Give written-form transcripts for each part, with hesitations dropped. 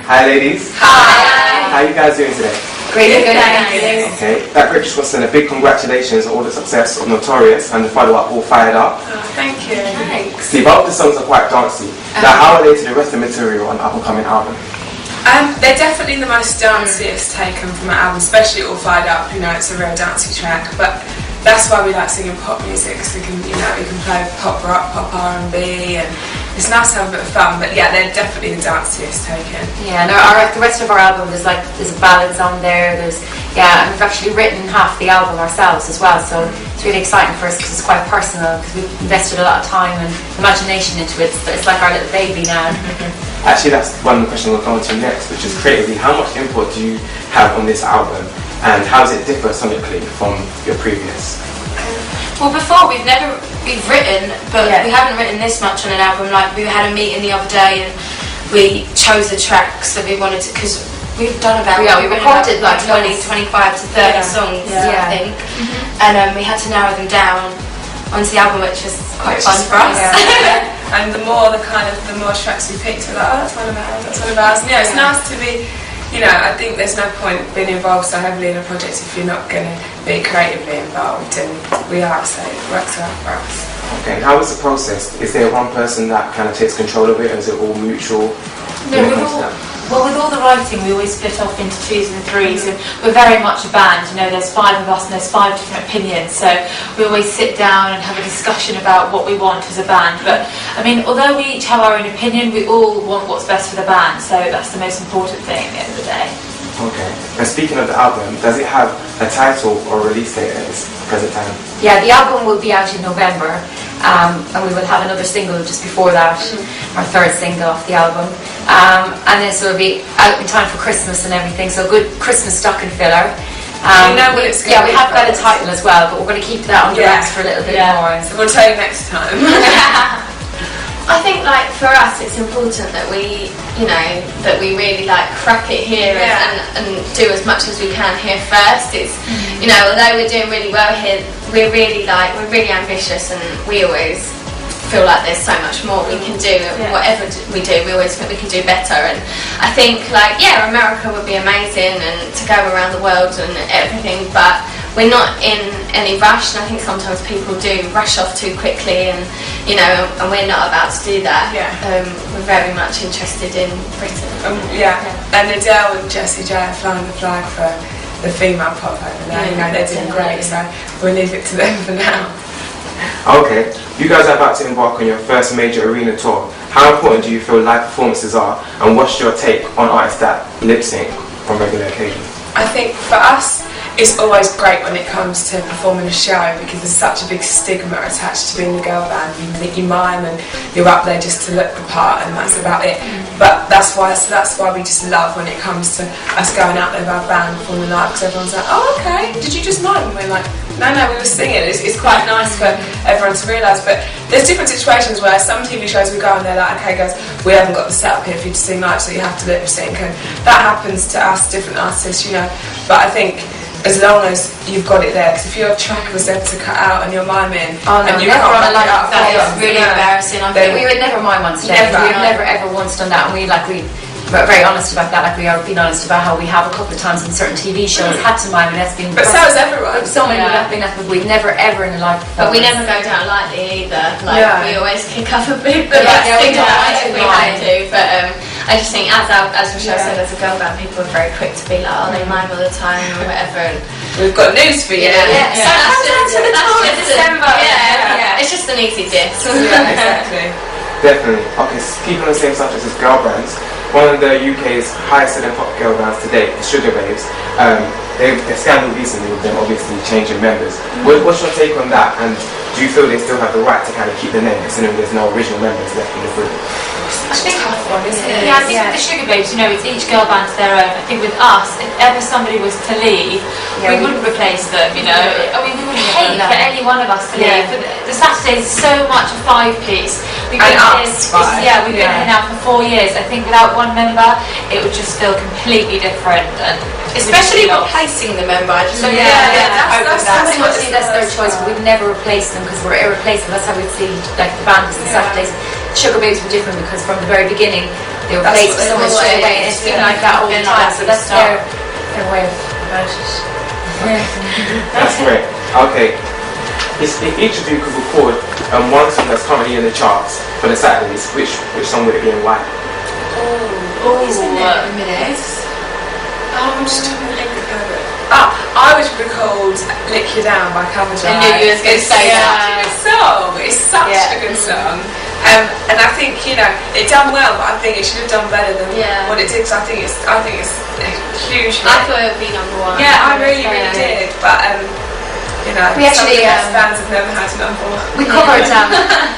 Hi ladies. Hi. How are you guys doing today? Great, good, thanks. Okay, that Grape just wants to send a big congratulations on all the success of Notorious and the follow-up All Fired Up. Oh, thank you. Thanks. See, both the songs are quite dancey. Now, how are they to the rest of the material on the up-and-coming album? They're definitely the most danciest taken from our album, especially All Fired Up. You know, it's a real dancey track, but that's why we like singing pop music, because we can play pop rock, pop R&B, and it's nice to have a bit of fun. But yeah, they're definitely the danciest taken. Yeah, no, the rest of our album, there's ballads on there. And we've actually written half the album ourselves as well. So it's really exciting for us because it's quite personal, because we've invested a lot of time and imagination into it. But it's like our little baby now. Actually, that's one of the questions we'll go on to next, which is creatively, how much input do you have on this album, and how does it differ sonically from your previous? Well, before we've written, but we haven't written this much on an album. Like, we had a meeting the other day and we chose the tracks that we wanted to, because we've done about we recorded like 25 to 30 songs, I think, and we had to narrow them down onto the album, which was quite fun for us. And the more tracks we picked, we're like, oh, that's one of ours, that's one of ours. And it's nice to be, I think there's no point being involved so heavily in a project if you're not going to be creatively involved, and we are, so it works out for us. Okay, and how is the process? Is there one person that kind of takes control of it, or is it all mutual? Well, with all the writing, we always split off into 2s and 3s, and we're very much a band. There's 5 of us and there's 5 different opinions, so we always sit down and have a discussion about what we want as a band. But I mean, although we each have our own opinion, we all want what's best for the band, so that's the most important thing at the end of the day. Okay, and speaking of the album, does it have a title or release date at this present time? Yeah, the album will be out in November, and we will have another single just before that, our 3rd single off the album, and then so it'll be out in time for Christmas and everything, so a good Christmas stocking filler. We know what it's going to be. We have got a title as well, but we're going to keep that on the wraps for a little bit more. So we'll tell you next time. I think, for us, it's important that we, really crack it here and do as much as we can here first. It's, although we're doing really well here, we're really ambitious, and we always feel like there's so much more we can do. Whatever we do, we always think we can do better. And I think, America would be amazing, and to go around the world and everything, but we're not in any rush, and I think sometimes people do rush off too quickly, and and we're not about to do that. We're very much interested in Britain. And Adele and Jessie J are flying the flag for the female pop over there. They're doing great, so we'll leave it to them for now. Okay, you guys are about to embark on your first major arena tour. How important do you feel live performances are, and what's your take on artists that lip sync on regular occasions? I think for us, it's always great when it comes to performing a show, because there's such a big stigma attached to being a girl band. You think you mime and you're up there just to look the part, and that's about it. But that's why we just love when it comes to us going out there with our band performing live, because everyone's like, oh, okay, did you just mime? And we're like, no, we were singing. It's quite nice for everyone to realise. But there's different situations where some TV shows we go and they're like, okay guys, we haven't got the setup here for you to sing live, so you have to lip sync, and that happens to us, different artists, But I think as long as you've got it there, because if your track was there to cut out and you're miming, and you never can't on a line like that, it's really embarrassing. I think we would never mime on stage. We've never ever once done that, and we're very honest about that. We are being honest about how we have a couple of times in certain TV shows had to mime, and that's been. But so has everyone. So many have been but we've never ever in a live. But we never go down lightly either. We always kick up a bit, but we have to. But I just think, as Michelle said, as a girl band, people are very quick to be like, oh, they mime all the time or whatever. And we've got news for you. So come to the tour in December. It's just an easy diss. Exactly. Definitely. Okay, keeping on the same subject as girl bands, one of the UK's highest selling pop girl bands to date, the Sugar Babes, they've scandal recently with them obviously changing members. What's your take on that, and do you feel they still have the right to kind of keep the name, considering there's no original members left in the group? I think a tough one, isn't it? I think with the Sugar Babes, it's each girl band to their own. I think with us, if ever somebody was to leave, we wouldn't replace them, I mean, we would hate for any one of us to leave. But the Saturday is so much a 5-piece. We've been here now for 4 years. I think without one member, it would just feel completely different. And especially replacing the member. That's their choice. We'd never replace them because we're irreplaceable. That's how we'd see the band on Saturdays. Sugar Babes were different because from the very beginning they were That's placed what they somewhere want. straight away, and it's been like that all the time. So that's their way of about it. That's great. Okay. If each of you could record one song that's currently in the charts for the Saturdays, which song would it be and why? Oh, isn't it a minute? I'm just trying to think of it. I would record Lick You Down by Cover I knew you was going to say that. It's such a good song. It's such a good song. And I think, you know, it done well, but I think it should have done better than what it did, because I think it's a huge hit. I thought it would be number one. Yeah, I really did, but you know, We actually, some of the best bands have never had number one. We covered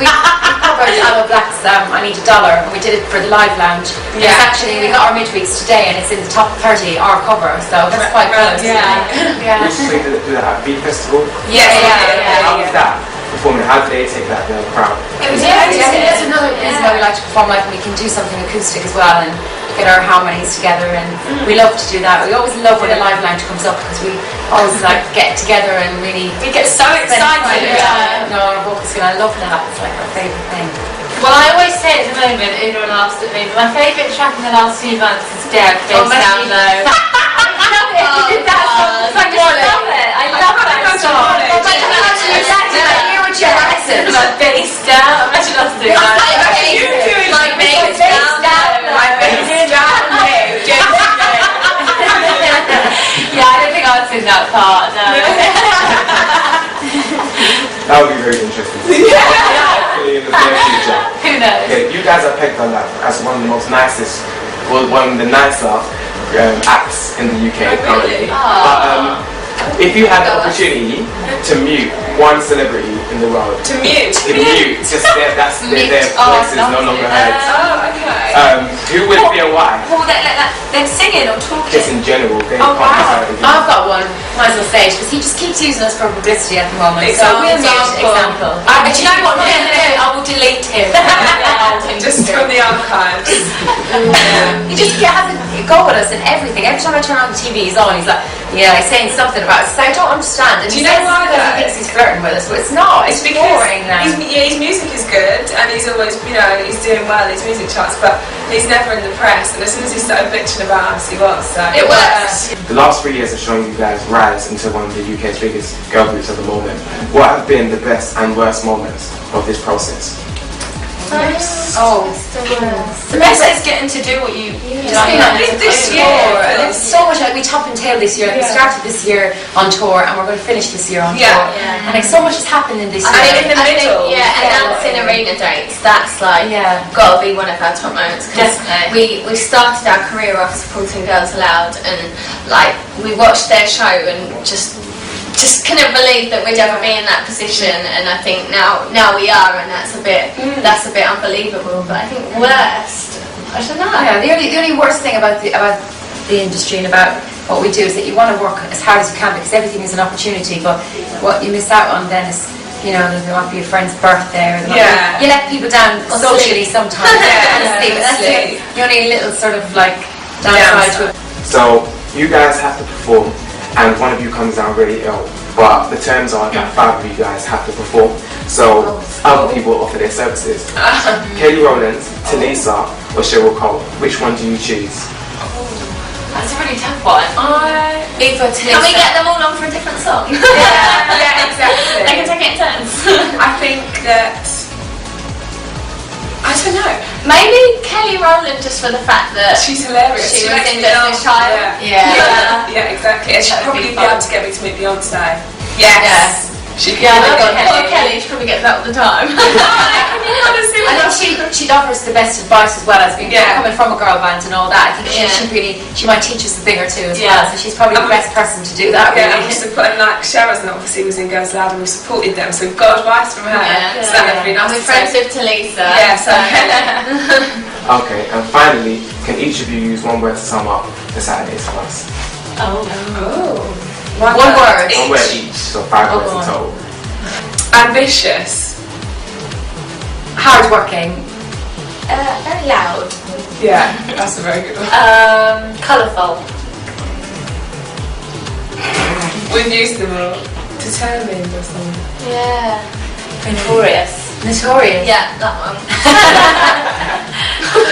we covered Allo Black's I Need a Dollar, and we did it for the Live Lounge. And it's actually, we got our midweeks today, and it's in the top 30, our cover, so that's quite good. Which song did it do that at Beat Festival? Yeah. How was that performing? How did they take that the crowd? It was that's another reason why we like to perform live, and we can do something acoustic as well and get our harmonies together, and we love to do that. We always love when a live lounge comes up, because we always like get together and really We get so excited. No, our vocals, I love that. It's like our favourite thing. Well, I always say at the moment, everyone laughs at me, but my favourite track in the last few months is Derek Face Down Low. I love it. You did that song. I just love it. I love that song. Hear what your accent. My bass down. Imagine us doing that. You doing My bass down low. My bass down low. Yeah, I don't think I'd sing that part, no. That would be very interesting. Hopefully in the near future. Who knows? Okay, you guys are pegged on that as one of the most nicest, well, one of the nicer acts in the UK currently. But if you had the opportunity to mute one celebrity in the world, To mute. just their voices no longer heard. Oh, okay. Who would it be and why? Well, them singing or talking. Just in general, they Oh can't wow! decide again. I've got one. Might as well say it, because he just keeps using us for publicity at the moment. So we'll use example. But you know what? No, I will delete him. Just from the archives. He just has a go with us in everything. Every time I turn on the TV, he's on. He's like, yeah, he's saying something about us. So I don't understand. And Do you he know says why because though? he thinks he's flirting with us, but it's not. It's boring now. His music is good, and he's always, you know, he's doing well, his music charts, but he's never in the press, and as soon as he started bitching about us, he was, so. It works. The last 3 years have shown you guys rise into one of the UK's biggest girl groups at the moment. What have been the best and worst moments of this process? The best is getting to do what you like. This year, and it's so much like we top and tail this year. Like we started this year on tour, and we're going to finish this year on tour. And like so much has happened in this year. And in the middle. Announcing arena dates, that's like got to be one of our top moments, because we started our career off supporting Girls Aloud, and like we watched their show and just couldn't believe that we'd ever be in that position, and I think now we are, and that's a bit unbelievable. But I think worst, I don't know. Yeah, the only worst thing about the industry and about what we do is that you want to work as hard as you can, because everything is an opportunity, but what you miss out on then is, you know, there might be a friend's birthday, or you let people down socially sometimes. That's the only little sort of like downside to it. So you guys have to perform, and one of you comes down really ill, but the terms are that 5 of you guys have to perform. So other people offer their services. Kelly Rowlands, Talisa, or Cheryl Cole. Which one do you choose? That's a really tough one. Can we get them all on for a different song? Yeah, exactly. I can take it in turns. I think that, I don't know. Maybe Kelly Rowland, just for the fact that She's hilarious. she was makes in me Destiny's laugh. Child. Yeah, exactly. And she'd That would probably be be able fun. to get me to meet Beyonce. Yes. She could. Yeah, Oh my God, Kelly. poor Kelly, she probably gets that all the time. I think she'd offer us the best advice as well, as being coming from a girl band and all that. I think she might teach us a thing or two as well. So she's probably the best person to do that. Yeah, Really. and supporting, like Sharon's obviously was in Girls Loud, and we supported them, so we've got advice from her. So that would be nice. We're to friends say. with Talisa. Yeah, so Okay, and finally, can each of you use one word to sum up the Saturdays for us? One word. One word each, so 5 words in total. ambitious. Hardworking. Very loud. Yeah, that's a very good one. Colourful. We've used them all. Determined or something. Yeah. Notorious. Notorious. Yeah, that one.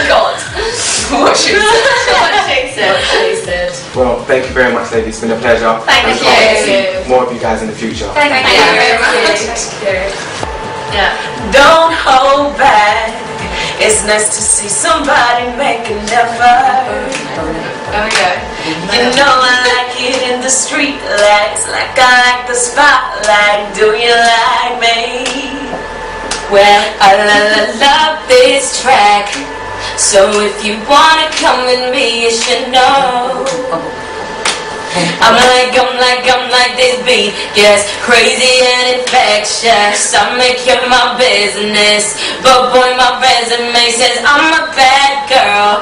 God. Well, thank you very much, ladies. It's been a pleasure. Thank you. I hope to see more of you guys in the future. Thank Thank you very much. Yeah. Don't hold back. It's nice to see somebody make an effort. There we go. You know I like it in the street lights, like I like the spotlight. Do you like me? Well, I love this track. So if you wanna come with me, you should know. I'm like this beat, yes, crazy and infectious. I make it my business, but boy, my resume says I'm a bad girl.